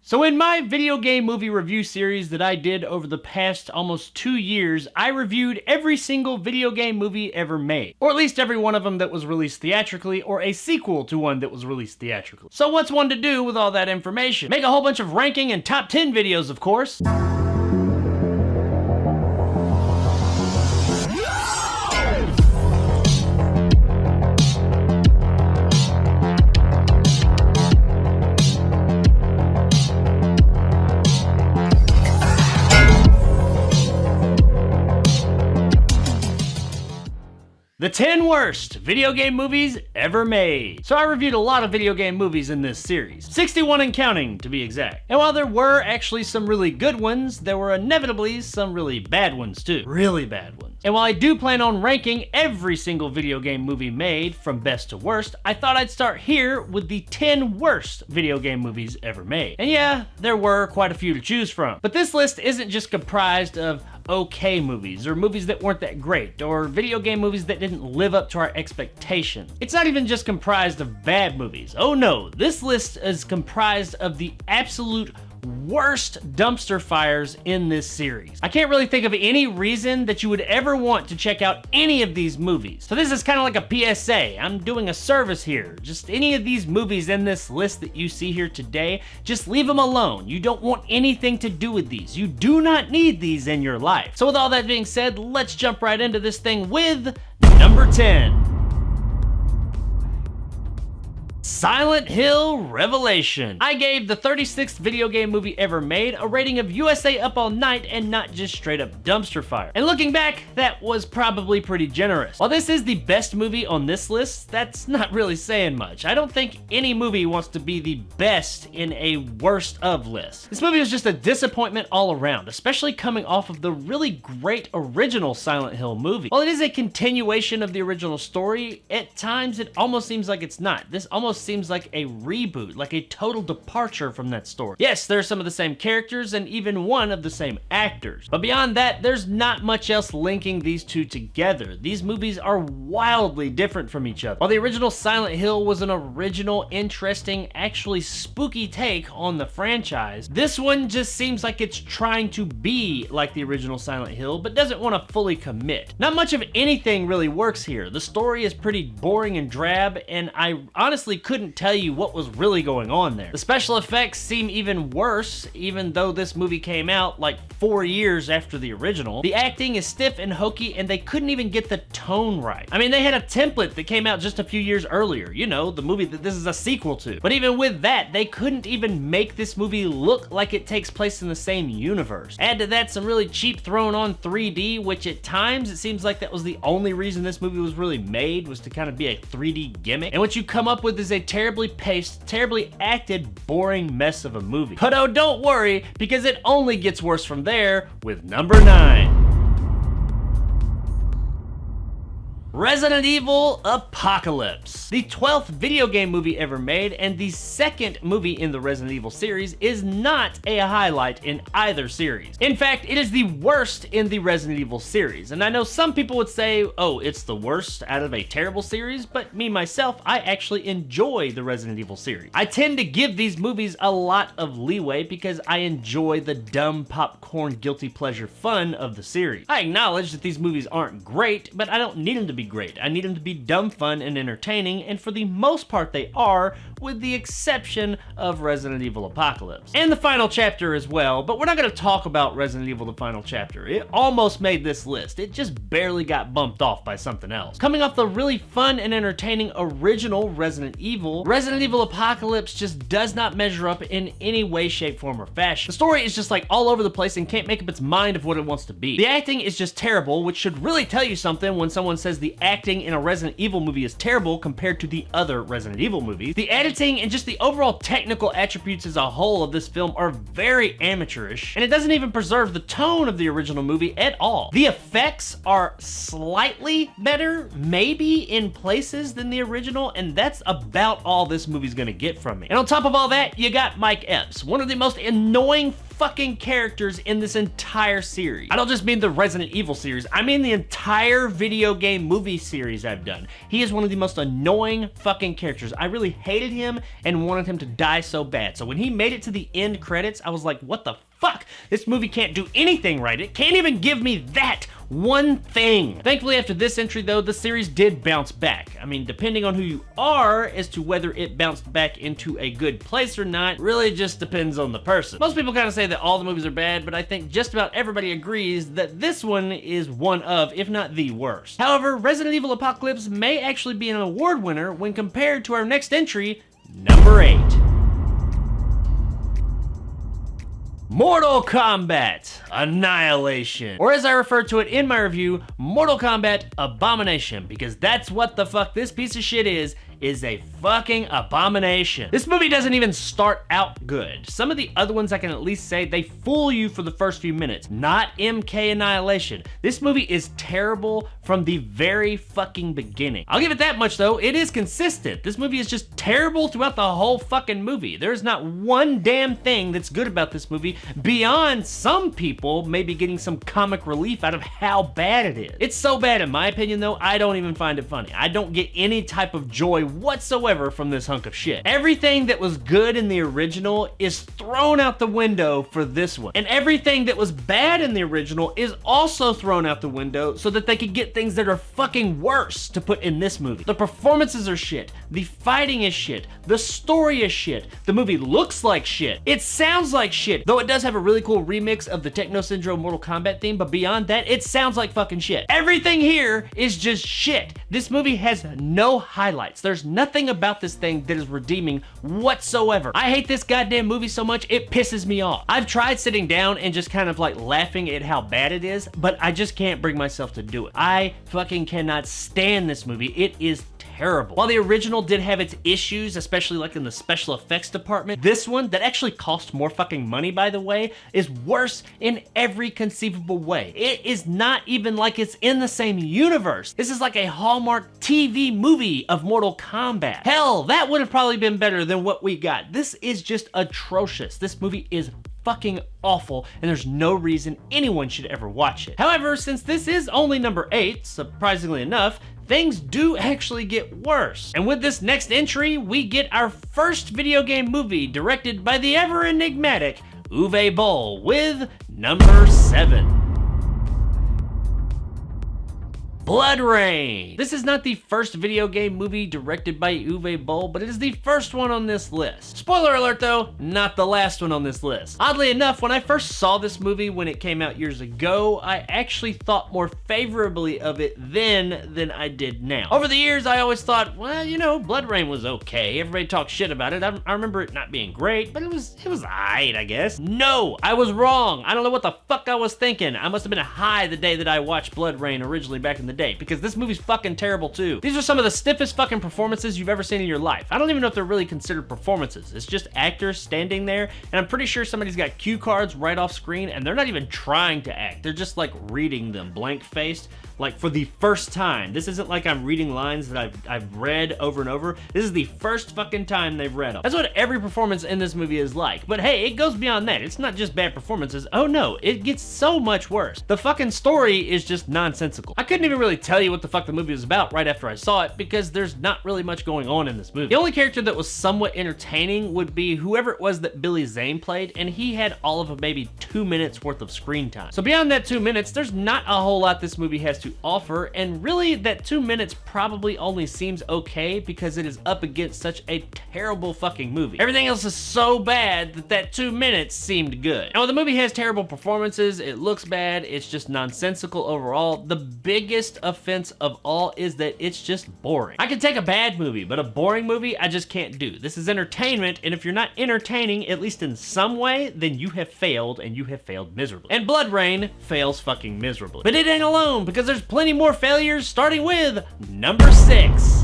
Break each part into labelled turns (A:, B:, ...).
A: So in my video game movie review series that I did over the past almost 2 years, I reviewed every single video game movie ever made. Or at least every one of them that was released theatrically, or a sequel to one that was released theatrically. So what's one to do with all that information? Make a whole bunch of ranking and top 10 videos, of course. The 10 worst video game movies ever made. So I reviewed a lot of video game movies in this series. 61 and counting, to be exact. And while there were actually some really good ones, there were inevitably some really bad ones too. Really bad ones. And while I do plan on ranking every single video game movie made from best to worst, I thought I'd start here with the 10 worst video game movies ever made. And yeah, there were quite a few to choose from. But this list isn't just comprised of okay movies, or movies that weren't that great, or video game movies that didn't live up to our expectations. It's not even just comprised of bad movies. Oh no, this list is comprised of the absolute worst dumpster fires in this series. I can't really think of any reason that you would ever want to check out any of these movies. So this is kind of like a PSA. I'm doing a service here. Just any of these movies in this list that you see here today, just leave them alone. You don't want anything to do with these. You do not need these in your life. So with all that being said, let's jump right into this thing with number 10. Silent Hill Revelation. I gave the 36th video game movie ever made a rating of USA Up All Night and not just straight up dumpster fire. And looking back, that was probably pretty generous. While this is the best movie on this list, that's not really saying much. I don't think any movie wants to be the best in a worst of list. This movie was just a disappointment all around, especially coming off of the really great original Silent Hill movie. While it is a continuation of the original story, at times it almost seems like it's not. This almost seems like a reboot, like a total departure from that story. Yes, there are some of the same characters and even one of the same actors. But beyond that, there's not much else linking these two together. These movies are wildly different from each other. While the original Silent Hill was an original, interesting, actually spooky take on the franchise, this one just seems like it's trying to be like the original Silent Hill, but doesn't want to fully commit. Not much of anything really works here. The story is pretty boring and drab, and I honestly couldn't tell you what was really going on there. The special effects seem even worse, even though this movie came out like 4 years after the original. The acting is stiff and hokey, and they couldn't even get the tone right. I mean, they had a template that came out just a few years earlier, you know, the movie that this is a sequel to. But even with that, they couldn't even make this movie look like it takes place in the same universe. Add to that some really cheap thrown on 3D, which at times it seems like that was the only reason this movie was really made, was to kind of be a 3D gimmick. And what you come up with is a terribly paced, terribly acted, boring mess of a movie. But oh, don't worry, because it only gets worse from there with number 9. Resident Evil Apocalypse. The 12th video game movie ever made, and the second movie in the Resident Evil series, is not a highlight in either series. In fact, it is the worst in the Resident Evil series, and I know some people would say, oh, it's the worst out of a terrible series, but me, myself, I actually enjoy the Resident Evil series. I tend to give these movies a lot of leeway because I enjoy the dumb popcorn guilty pleasure fun of the series. I acknowledge that these movies aren't great, but I don't need them to be great. I need them to be dumb fun and entertaining, and for the most part they are, with the exception of Resident Evil Apocalypse. And the final chapter as well, but we're not going to talk about Resident Evil the final chapter. It almost made this list. It just barely got bumped off by something else. Coming off the really fun and entertaining original Resident Evil, Resident Evil Apocalypse just does not measure up in any way, shape, form, or fashion. The story is just like all over the place and can't make up its mind of what it wants to be. The acting is just terrible, which should really tell you something when someone says the acting in a Resident Evil movie is terrible compared to the other Resident Evil movies. The editing and just the overall technical attributes as a whole of this film are very amateurish, and it doesn't even preserve the tone of the original movie at all. The effects are slightly better, maybe in places, than the original, and that's about all this movie's gonna get from me. And on top of all that, you got Mike Epps, one of the most annoying fucking characters in this entire series. I don't just mean the Resident Evil series, I mean the entire video game movie series I've done. He is one of the most annoying fucking characters. I really hated him and wanted him to die so bad. So when he made it to the end credits, I was like, what the fuck? This movie can't do anything right. It can't even give me that one thing. Thankfully, after this entry though, the series did bounce back. I mean, depending on who you are as to whether it bounced back into a good place or not, really just depends on the person. Most people kind of say that all the movies are bad, but I think just about everybody agrees that this one is one of, if not the worst. However, Resident Evil Apocalypse may actually be an award winner when compared to our next entry, number 8. Mortal Kombat Annihilation, or as I refer to it in my review, Mortal Kombat Abomination, because that's what the fuck this piece of shit is a fucking abomination. This movie doesn't even start out good. Some of the other ones I can at least say they fool you for the first few minutes. Not MK Annihilation. This movie is terrible from the very fucking beginning. I'll give it that much though, it is consistent. This movie is just terrible throughout the whole fucking movie. There's not one damn thing that's good about this movie beyond some people maybe getting some comic relief out of how bad it is. It's so bad in my opinion though, I don't even find it funny. I don't get any type of joy whatsoever from this hunk of shit. Everything that was good in the original is thrown out the window for this one. And everything that was bad in the original is also thrown out the window so that they could get things that are fucking worse to put in this movie. The performances are shit. The fighting is shit. The story is shit. The movie looks like shit. It sounds like shit, though it does have a really cool remix of the Techno Syndrome Mortal Kombat theme, but beyond that, it sounds like fucking shit. Everything here is just shit. This movie has no highlights. There's nothing about this thing that is redeeming whatsoever. I hate this goddamn movie so much, it pisses me off. I've tried sitting down and just kind of like laughing at how bad it is, but I just can't bring myself to do it. I fucking cannot stand this movie. It is terrible. While the original did have its issues, especially like in the special effects department, this one, that actually cost more fucking money by the way, is worse in every conceivable way. It is not even like it's in the same universe. This is like a Hallmark TV movie of Mortal Kombat. Hell, that would have probably been better than what we got. This is just atrocious. This movie is fucking awful, and there's no reason anyone should ever watch it. However, since this is only number 8, surprisingly enough, things do actually get worse. And with this next entry, we get our first video game movie directed by the ever enigmatic Uwe Boll with number 7. Bloodrayne. This is not the first video game movie directed by Uwe Boll, but it is the first one on this list. Spoiler alert though, not the last one on this list. Oddly enough, when I first saw this movie when it came out years ago, I actually thought more favorably of it then than I did now. Over the years, I always thought, well, you know, Bloodrayne was okay. Everybody talked shit about it. I remember it not being great, but it was alright, I guess. No, I was wrong. I don't know what the fuck I was thinking. I must have been high the day that I watched Bloodrayne originally back in the day, because this movie's fucking terrible too. These are some of the stiffest fucking performances you've ever seen in your life. I don't even know if they're really considered performances. It's just actors standing there, and I'm pretty sure somebody's got cue cards right off screen, and they're not even trying to act. They're just like reading them blank-faced, like for the first time. This isn't like I'm reading lines that I've read over and over. This is the first fucking time they've read them. That's what every performance in this movie is like. But hey, it goes beyond that. It's not just bad performances. Oh no, it gets so much worse. The fucking story is just nonsensical. I couldn't even really tell you what the fuck the movie was about right after I saw it, because there's not really much going on in this movie. The only character that was somewhat entertaining would be whoever it was that Billy Zane played, and he had all of maybe 2 minutes worth of screen time. So beyond that 2 minutes, there's not a whole lot this movie has to offer, and really that 2 minutes probably only seems okay because it is up against such a terrible fucking movie. Everything else is so bad that 2 minutes seemed good. Now, the movie has terrible performances, it looks bad, it's just nonsensical overall. The biggest offense of all is that it's just boring. I can take a bad movie, but a boring movie I just can't do. This is entertainment, and if you're not entertaining, at least in some way, then you have failed, and you have failed miserably. And Bloodrayne fails fucking miserably. But it ain't alone, because there's plenty more failures, starting with number 6.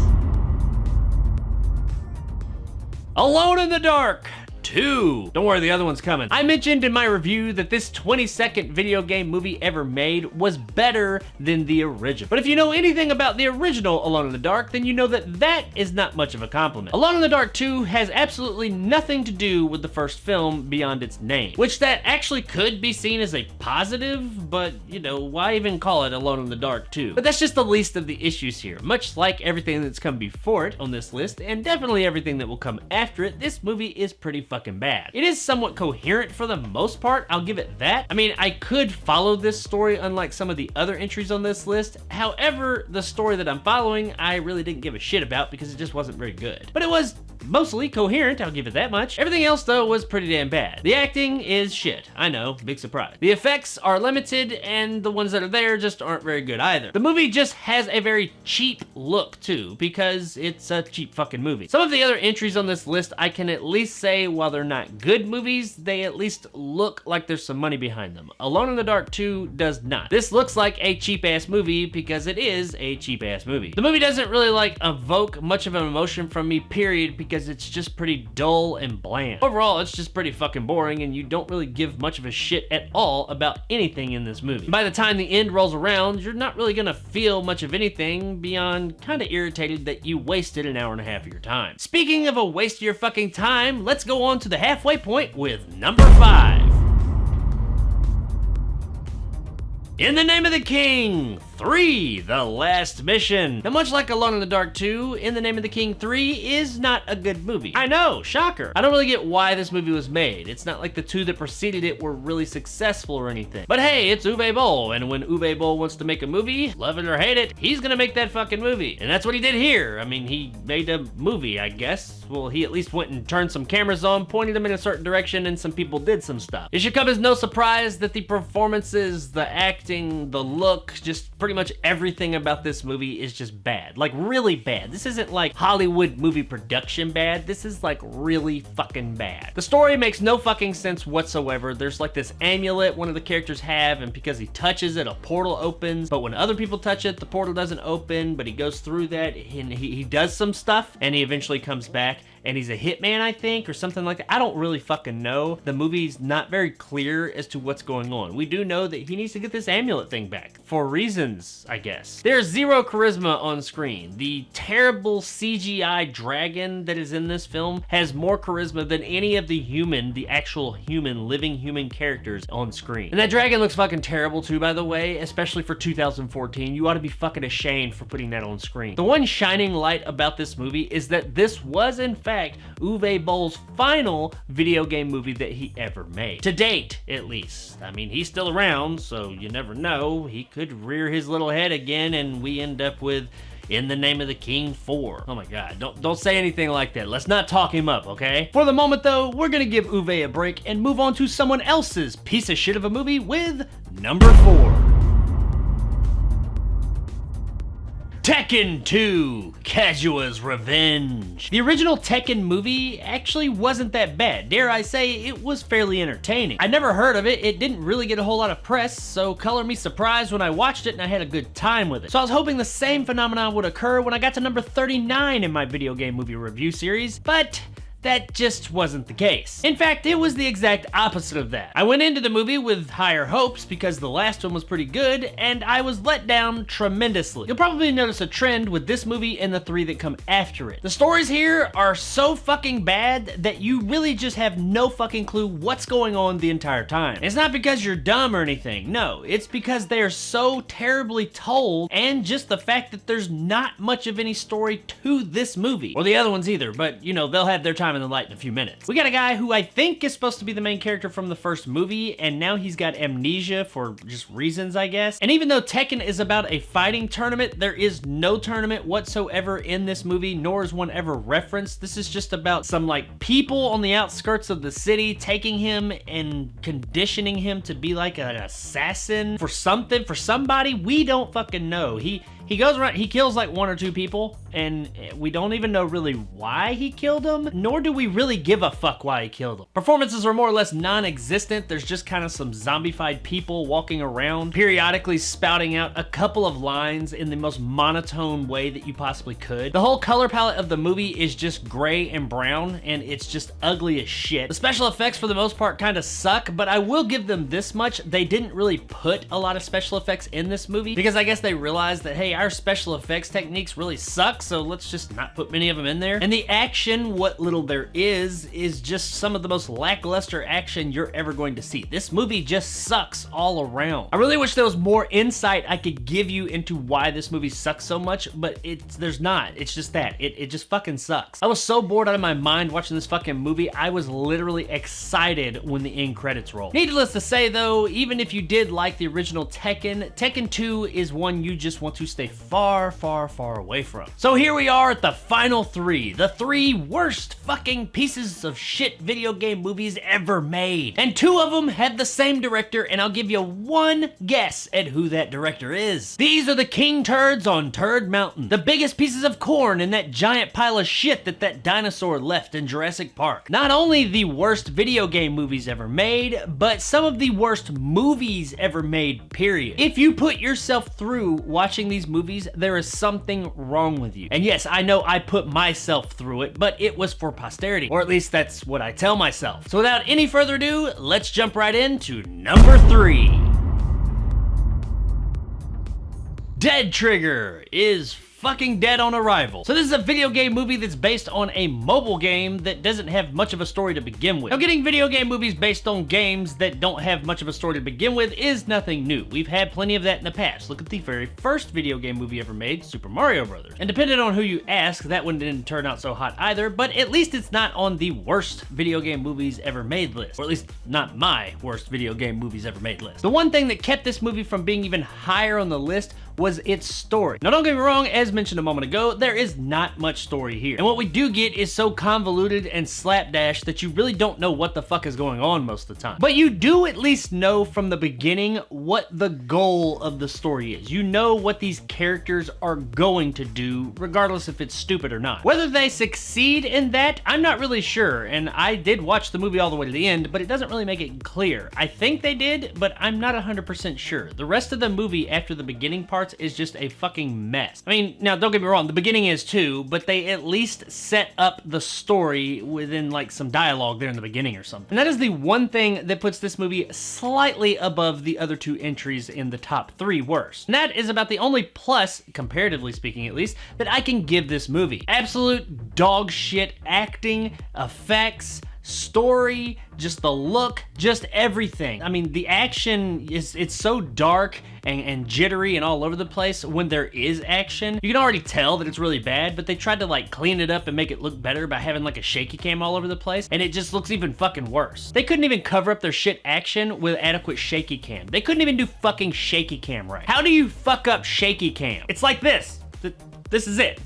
A: Alone in the Dark 2. Don't worry, the other one's coming. I mentioned in my review that this 22nd video game movie ever made was better than the original. But if you know anything about the original Alone in the Dark, then you know that that is not much of a compliment. Alone in the Dark 2 has absolutely nothing to do with the first film beyond its name, which that actually could be seen as a positive, but you know, why even call it Alone in the Dark 2? But that's just the least of the issues here. Much like everything that's come before it on this list, and definitely everything that will come after it, this movie is pretty fucking bad. It is somewhat coherent for the most part, I'll give it that. I mean, I could follow this story unlike some of the other entries on this list. However, the story that I'm following, I really didn't give a shit about because it just wasn't very good. But it was mostly coherent, I'll give it that much. Everything else, though, was pretty damn bad. The acting is shit. I know, big surprise. The effects are limited, and the ones that are there just aren't very good either. The movie just has a very cheap look, too, because it's a cheap fucking movie. Some of the other entries on this list, I can at least say, while they're not good movies, they at least look like there's some money behind them. Alone in the Dark 2 does not. This looks like a cheap-ass movie because it is a cheap-ass movie. The movie doesn't really, like, evoke much of an emotion from me, period, because it's just pretty dull and bland. Overall, it's just pretty fucking boring, and you don't really give much of a shit at all about anything in this movie. By the time the end rolls around, you're not really gonna feel much of anything beyond kinda irritated that you wasted an hour and a half of your time. Speaking of a waste of your fucking time, let's go on to the halfway point with number 5. In the Name of the King 3, The Last Mission. Now, much like Alone in the Dark 2, In the Name of the King 3 is not a good movie. I know, shocker. I don't really get why this movie was made. It's not like the two that preceded it were really successful or anything. But hey, it's Uwe Boll, and when Uwe Boll wants to make a movie, love it or hate it, he's gonna make that fucking movie. And that's what he did here. I mean, he made a movie, I guess. Well, he at least went and turned some cameras on, pointed them in a certain direction, and some people did some stuff. It should come as no surprise that the performances, the acting, the look, just pretty much everything about this movie is just bad. Like, really bad. This isn't like Hollywood movie production bad. This is like really fucking bad. The story makes no fucking sense whatsoever. There's like this amulet one of the characters have, and because he touches it, a portal opens. But when other people touch it, the portal doesn't open, but he goes through that, and he does some stuff, and he eventually comes back. And he's a hitman, I think, or something like that. I don't really fucking know. The movie's not very clear as to what's going on. We do know that he needs to get this amulet thing back. For reasons, I guess. There's zero charisma on screen. The terrible CGI dragon that is in this film has more charisma than any of the actual human, living human characters on screen. And that dragon looks fucking terrible too, by the way, especially for 2014. You ought to be fucking ashamed for putting that on screen. The one shining light about this movie is that this was, in fact, Uwe Boll's final video game movie that he ever made. To date, at least. I mean, he's still around, so you never know. He could rear his little head again, and we end up with In the Name of the King 4. Oh my god, don't say anything like that. Let's not talk him up, okay? For the moment, though, we're gonna give Uwe a break and move on to someone else's piece of shit of a movie with number 4. Tekken 2, Kazuya's Revenge. The original Tekken movie actually wasn't that bad. Dare I say, it was fairly entertaining. I'd never heard of it. It didn't really get a whole lot of press, so color me surprised when I watched it and I had a good time with it. So I was hoping the same phenomenon would occur when I got to number 39 in my video game movie review series, but that just wasn't the case. In fact, it was the exact opposite of that. I went into the movie with higher hopes because the last one was pretty good, and I was let down tremendously. You'll probably notice a trend with this movie and the 3 that come after it. The stories here are so fucking bad that you really just have no fucking clue what's going on the entire time. It's not because you're dumb or anything, no. It's because they are so terribly told, and just the fact that there's not much of any story to this movie. Or the other ones either, but you know, they'll have their time in the light in a few minutes. We got a guy who I think is supposed to be the main character from the first movie, and now he's got amnesia for just reasons, I guess. And even though Tekken is about a fighting tournament, there is no tournament whatsoever in this movie, nor is one ever referenced. This is just about some like people on the outskirts of the city taking him and conditioning him to be like an assassin for something, for somebody. We don't fucking know. he goes around, he kills like 1 or 2 people, and we don't even know really why he killed them, nor do we really give a fuck why he killed them. Performances are more or less non-existent. There's just kind of some zombified people walking around, periodically spouting out a couple of lines in the most monotone way that you possibly could. The whole color palette of the movie is just gray and brown, and it's just ugly as shit. The special effects for the most part kind of suck, but I will give them this much. They didn't really put a lot of special effects in this movie because I guess they realized that, hey, our special effects techniques really suck, so let's just not put many of them in there. And the action, what little there is just some of the most lackluster action you're ever going to see. This movie just sucks all around. I really wish there was more insight I could give you into why this movie sucks so much, but there's not. It's just that. It just fucking sucks. I was so bored out of my mind watching this fucking movie, I was literally excited when the end credits rolled. Needless to say though, even if you did like the original Tekken, Tekken 2 is one you just want to stay far, far, far away from. So here we are at the final 3. The 3 worst fucking pieces of shit video game movies ever made. And 2 of them have the same director, and I'll give you one guess at who that director is. These are the king turds on Turd Mountain. The biggest pieces of corn in that giant pile of shit that dinosaur left in Jurassic Park. Not only the worst video game movies ever made, but some of the worst movies ever made, period. If you put yourself through watching these movies, there is something wrong with you. And yes, I know I put myself through it, but it was for posterity. Or at least that's what I tell myself. So without any further ado, let's jump right into number 3. Dead Trigger is fucking dead on arrival. So this is a video game movie that's based on a mobile game that doesn't have much of a story to begin with. Now, getting video game movies based on games that don't have much of a story to begin with is nothing new. We've had plenty of that in the past. Look at the very first video game movie ever made, Super Mario Brothers. And depending on who you ask, that one didn't turn out so hot either, but at least it's not on the worst video game movies ever made list. Or at least not my worst video game movies ever made list. The one thing that kept this movie from being even higher on the list was its story. Now don't get me wrong, as mentioned a moment ago, there is not much story here. And what we do get is so convoluted and slapdash that you really don't know what the fuck is going on most of the time. But you do at least know from the beginning what the goal of the story is. You know what these characters are going to do, regardless if it's stupid or not. Whether they succeed in that, I'm not really sure, and I did watch the movie all the way to the end, but it doesn't really make it clear. I think they did, but I'm not 100% sure. The rest of the movie after the beginning parts is just a fucking mess. I mean, now don't get me wrong, the beginning is too, but they at least set up the story within like some dialogue there in the beginning or something. And that is the one thing that puts this movie slightly above the other 2 entries in the top 3 worst. And that is about the only plus, comparatively speaking at least, that I can give this movie. Absolute dog shit acting, effects, story, just the look, just everything. I mean, the action it's so dark and jittery and all over the place when there is action. You can already tell that it's really bad, but they tried to like clean it up and make it look better by having like a shaky cam all over the place, and it just looks even fucking worse. They couldn't even cover up their shit action with adequate shaky cam. They couldn't even do fucking shaky cam right. How do you fuck up shaky cam? It's like this. This is it.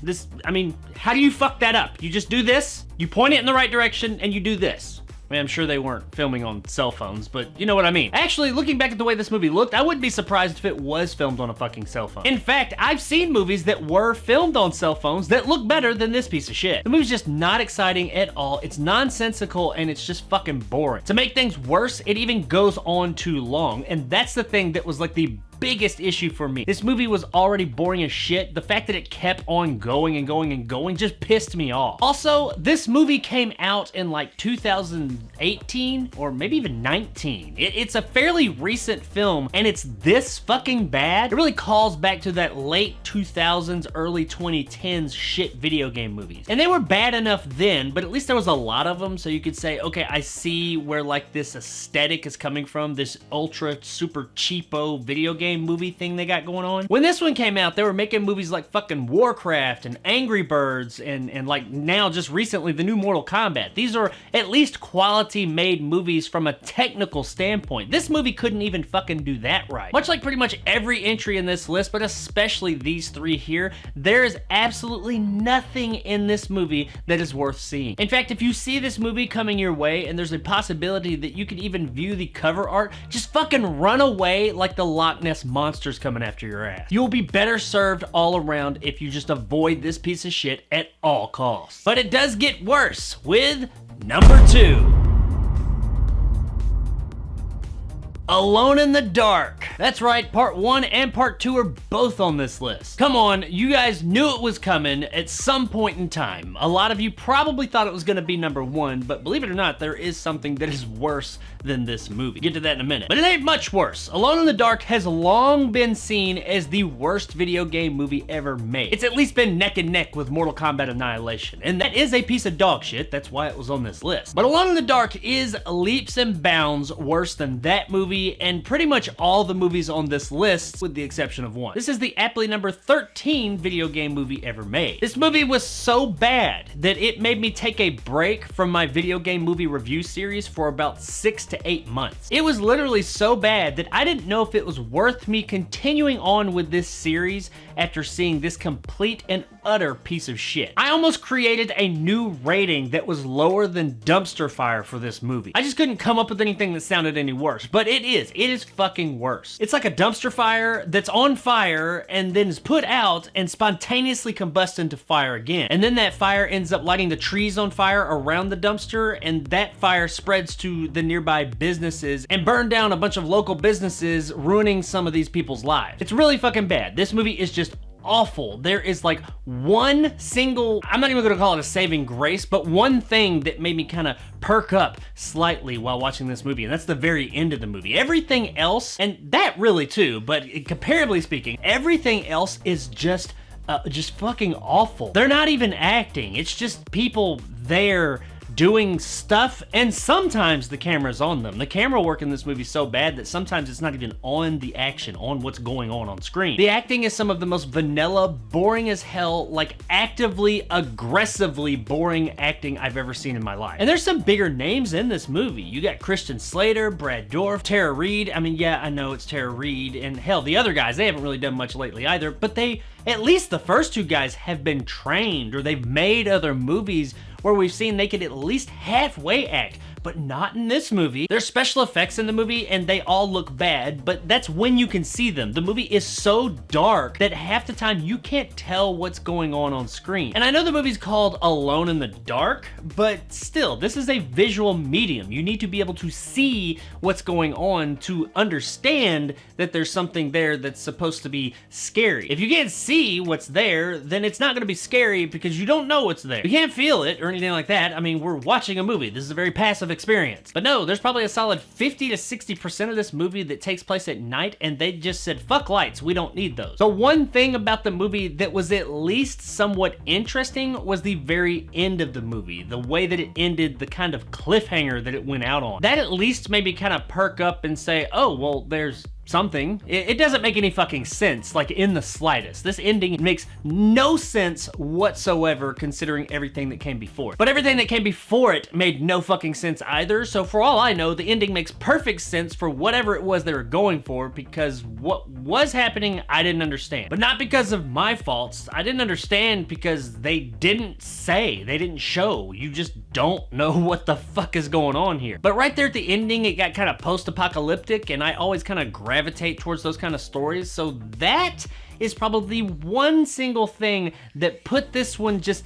A: I mean, how do you fuck that up? You just do this, you point it in the right direction, and you do this. I mean, I'm sure they weren't filming on cell phones, but you know what I mean. Actually, looking back at the way this movie looked, I wouldn't be surprised if it was filmed on a fucking cell phone. In fact, I've seen movies that were filmed on cell phones that look better than this piece of shit. The movie's just not exciting at all. It's nonsensical and it's just fucking boring. To make things worse, it even goes on too long, and that's the thing that was like the biggest issue for me. This movie was already boring as shit. The fact that it kept on going and going and going just pissed me off. Also, this movie came out in like 2018 or maybe even 19. It's a fairly recent film and it's this fucking bad. It really calls back to that late 2000s, early 2010s shit video game movies. And they were bad enough then, but at least there was a lot of them, so you could say, okay, I see where like this aesthetic is coming from, this ultra super cheapo video game movie thing they got going on. When this one came out, they were making movies like fucking Warcraft and Angry Birds and like now just recently the new Mortal Kombat. These are at least quality made movies from a technical standpoint. This movie couldn't even fucking do that right. Much like pretty much every entry in this list, but especially these 3 here, there is absolutely nothing in this movie that is worth seeing. In fact, if you see this movie coming your way and there's a possibility that you could even view the cover art, just fucking run away like the Loch Ness big-ass monsters coming after your ass. You'll be better served all around if you just avoid this piece of shit at all costs. But it does get worse with number 2. Alone in the Dark. That's right, part 1 and part 2 are both on this list. Come on, you guys knew it was coming at some point in time. A lot of you probably thought it was gonna be number 1, but believe it or not, there is something that is worse than this movie. Get to that in a minute. But it ain't much worse. Alone in the Dark has long been seen as the worst video game movie ever made. It's at least been neck and neck with Mortal Kombat Annihilation, and that is a piece of dog shit. That's why it was on this list. But Alone in the Dark is leaps and bounds worse than that movie and pretty much all the movies on this list, with the exception of one. This is the aptly number 13 video game movie ever made. This movie was so bad that it made me take a break from my video game movie review series for about 6 to 8 months. It was literally so bad that I didn't know if it was worth me continuing on with this series after seeing this complete and utter piece of shit. I almost created a new rating that was lower than dumpster fire for this movie. I just couldn't come up with anything that sounded any worse, but it is fucking worse. It's like a dumpster fire that's on fire and then is put out and spontaneously combusts into fire again. And then that fire ends up lighting the trees on fire around the dumpster, and that fire spreads to the nearby businesses and burn down a bunch of local businesses, ruining some of these people's lives. It's really fucking bad. This movie is just awful. There is like one single, I'm not even gonna call it a saving grace, but one thing that made me kind of perk up slightly while watching this movie, and that's the very end of the movie. Everything else, and that really too, but comparably speaking, everything else is just fucking awful. They're not even acting. It's just people there doing stuff, and sometimes the camera's on them. The camera work in this movie is so bad that sometimes it's not even on the action, on what's going on screen. The acting is some of the most vanilla, boring as hell, like actively, aggressively boring acting I've ever seen in my life. And there's some bigger names in this movie. You got Christian Slater, Brad Dourif, Tara Reid. I mean, yeah, I know it's Tara Reid, and hell, the other guys, they haven't really done much lately either, but they, at least the first two guys, have been trained, or they've made other movies where we've seen they could at least halfway act, but not in this movie. There's special effects in the movie and they all look bad, but that's when you can see them. The movie is so dark that half the time you can't tell what's going on screen. And I know the movie's called Alone in the Dark, but still, this is a visual medium. You need to be able to see what's going on to understand that there's something there that's supposed to be scary. If you can't see what's there, then it's not gonna be scary because you don't know what's there. You can't feel it or anything like that. I mean, we're watching a movie. This is a very passive experience. But no, there's probably a solid 50 to 60% of this movie that takes place at night, and they just said, fuck lights, we don't need those. So one thing about the movie that was at least somewhat interesting was the very end of the movie. The way that it ended, the kind of cliffhanger that it went out on. That at least made me kind of perk up and say, oh, well, there's something. It doesn't make any fucking sense, like in the slightest. This ending makes no sense whatsoever considering everything that came before it. But everything that came before it made no fucking sense either, so for all I know, the ending makes perfect sense for whatever it was they were going for, because what was happening, I didn't understand. But not because of my faults. I didn't understand because they didn't say, they didn't show. You just don't know what the fuck is going on here. But right there at the ending, it got kind of post-apocalyptic, and I always kind of gravitate towards those kind of stories, so that is probably one single thing that put this one just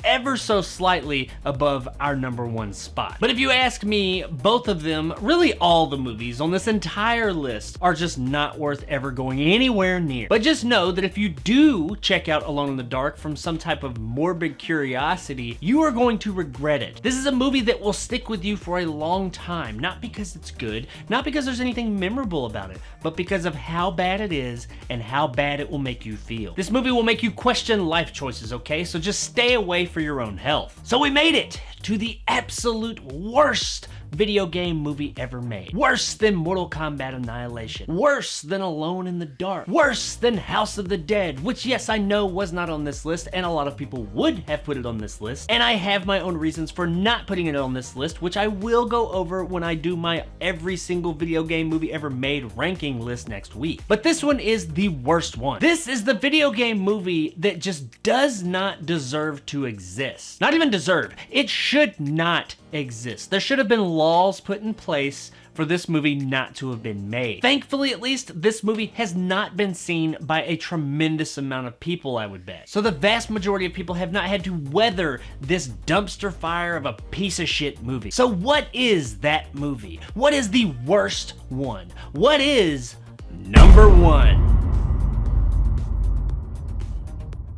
A: ever so slightly above our number one spot. But if you ask me, both of them, really all the movies on this entire list, are just not worth ever going anywhere near. But just know that if you do check out Alone in the Dark from some type of morbid curiosity, you are going to regret it. This is a movie that will stick with you for a long time, not because it's good, not because there's anything memorable about it, but because of how bad it is and how bad it will make you feel. This movie will make you question life choices, okay? So just stay away for your own health. So we made it to the absolute worst video game movie ever made. Worse than Mortal Kombat Annihilation. Worse than Alone in the Dark. Worse than House of the Dead, which yes, I know was not on this list, and a lot of people would have put it on this list, and I have my own reasons for not putting it on this list, which I will go over when I do my every single video game movie ever made ranking list next week. But this one is the worst one. This is the video game movie that just does not deserve to exist. Not even deserve. It should not exist. There should have been laws laws put in place for this movie not to have been made. Thankfully, at least, this movie has not been seen by a tremendous amount of people, I would bet. So the vast majority of people have not had to weather this dumpster fire of a piece of shit movie. So what is that movie? What is the worst one? What is number 1?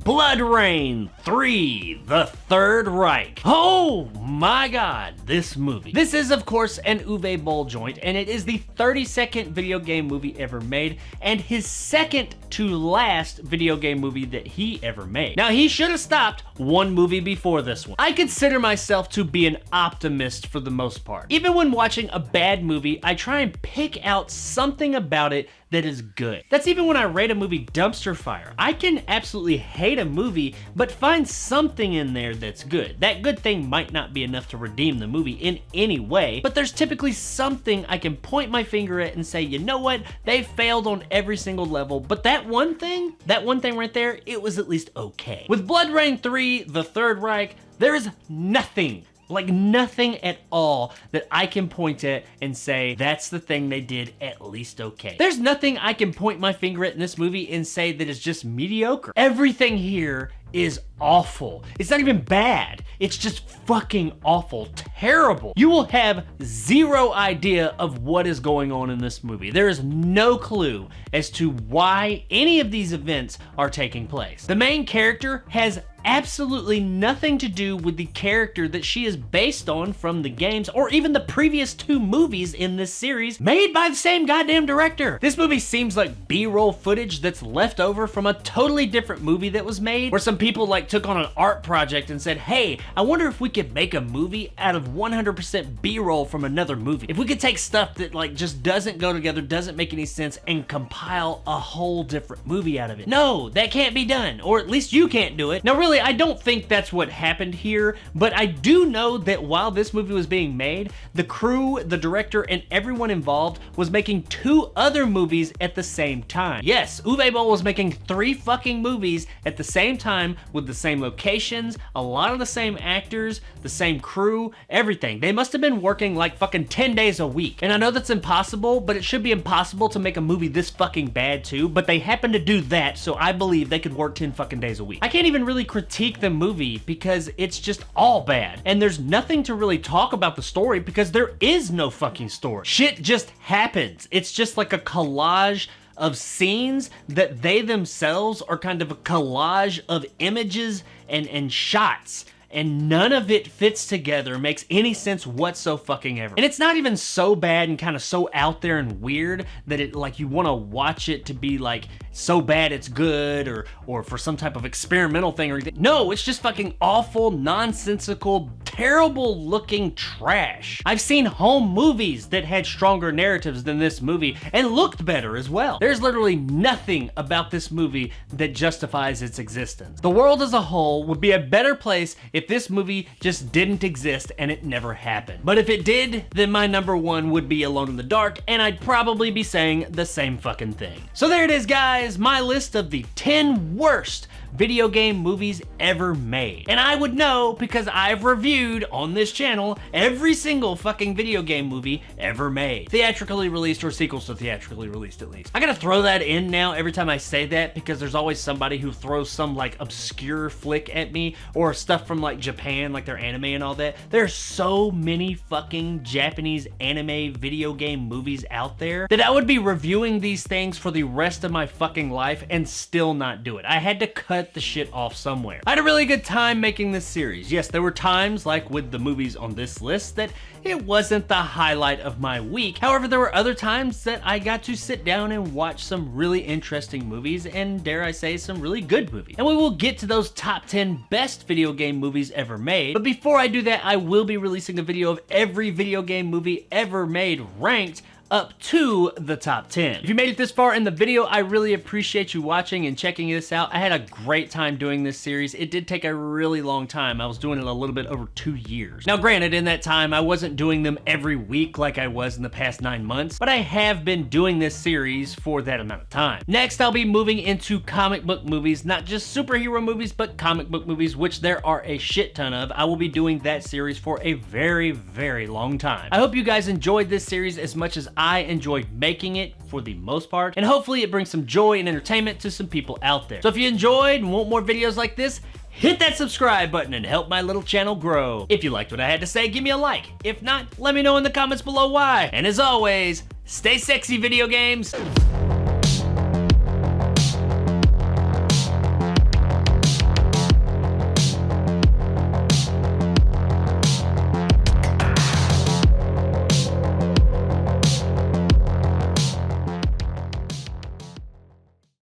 A: Bloodrayne 3, The Third Reich. Oh my god, this movie. This is, of course, an Uwe Boll joint, and it is the 32nd video game movie ever made, and his second to last video game movie that he ever made. Now, he should have stopped one movie before this one. I consider myself to be an optimist for the most part. Even when watching a bad movie, I try and pick out something about it that is good. That's even when I rate a movie dumpster fire. I can absolutely hate a movie, but find something in there that's good. That good thing might not be enough to redeem the movie in any way, but there's typically something I can point my finger at and say, you know what? They failed on every single level, but that one thing right there, it was at least okay. With Bloodrayne 3, The Third Reich, there is nothing, like nothing at all, that I can point at and say, that's the thing they did at least okay. There's nothing I can point my finger at in this movie and say that is just mediocre. Everything here is awful. It's not even bad. It's just fucking awful, terrible. You will have zero idea of what is going on in this movie. There is no clue as to why any of these events are taking place. The main character has absolutely nothing to do with the character that she is based on from the games or even the previous 2 movies in this series made by the same goddamn director. This movie seems like B-roll footage that's left over from a totally different movie that was made, where some people like took on an art project and said, hey, I wonder if we could make a movie out of 100% B-roll from another movie. If we could take stuff that like just doesn't go together, doesn't make any sense, and compile a whole different movie out of it. No, that can't be done, or at least you can't do it. Now really, I don't think that's what happened here, but I do know that while this movie was being made, the crew, the director, and everyone involved was making 2 other movies at the same time. Yes, Uwe Boll was making 3 fucking movies at the same time with the same locations, a lot of the same actors, the same crew, everything. They must have been working like fucking 10 days a week. And I know that's impossible, but it should be impossible to make a movie this fucking bad too, but they happen to do that, so I believe they could work 10 fucking days a week. I can't even really critique the movie because it's just all bad. And there's nothing to really talk about the story because there is no fucking story. Shit just happens. It's just like a collage of scenes that they themselves are kind of a collage of images and shots. And none of it fits together, makes any sense whatsoever. And it's not even so bad and kind of so out there and weird that it like you want to watch it to be like so bad it's good or for some type of experimental thing or anything. No, it's just fucking awful, nonsensical, terrible looking trash. I've seen home movies that had stronger narratives than this movie and looked better as well. There's literally nothing about this movie that justifies its existence. The world as a whole would be a better place if this movie just didn't exist and it never happened. But if it did, then my number 1 would be Alone in the Dark, and I'd probably be saying the same fucking thing. So there it is, guys, my list of the 10 worst video game movies ever made. And I would know because I've reviewed on this channel every single fucking video game movie ever made. Theatrically released or sequels to theatrically released at least. I gotta throw that in now every time I say that because there's always somebody who throws some like obscure flick at me or stuff from like Japan, like their anime and all that. There's so many fucking Japanese anime video game movies out there that I would be reviewing these things for the rest of my fucking life and still not do it. I had to cut the shit off somewhere. I had a really good time making this series. Yes, there were times, like with the movies on this list, that it wasn't the highlight of my week. However, there were other times that I got to sit down and watch some really interesting movies and, dare I say, some really good movies. And we will get to those top 10 best video game movies ever made. But before I do that, I will be releasing a video of every video game movie ever made ranked up to the top 10. If you made it this far in the video, I really appreciate you watching and checking this out. I had a great time doing this series. It did take a really long time. I was doing it a little bit over 2 years. Now granted, in that time, I wasn't doing them every week like I was in the past 9 months, but I have been doing this series for that amount of time. Next, I'll be moving into comic book movies, not just superhero movies, but comic book movies, which there are a shit ton of. I will be doing that series for a very, very long time. I hope you guys enjoyed this series as much as I enjoyed making it for the most part, and hopefully it brings some joy and entertainment to some people out there. So if you enjoyed and want more videos like this, hit that subscribe button and help my little channel grow. If you liked what I had to say, give me a like. If not, let me know in the comments below why. And as always, stay sexy, video games.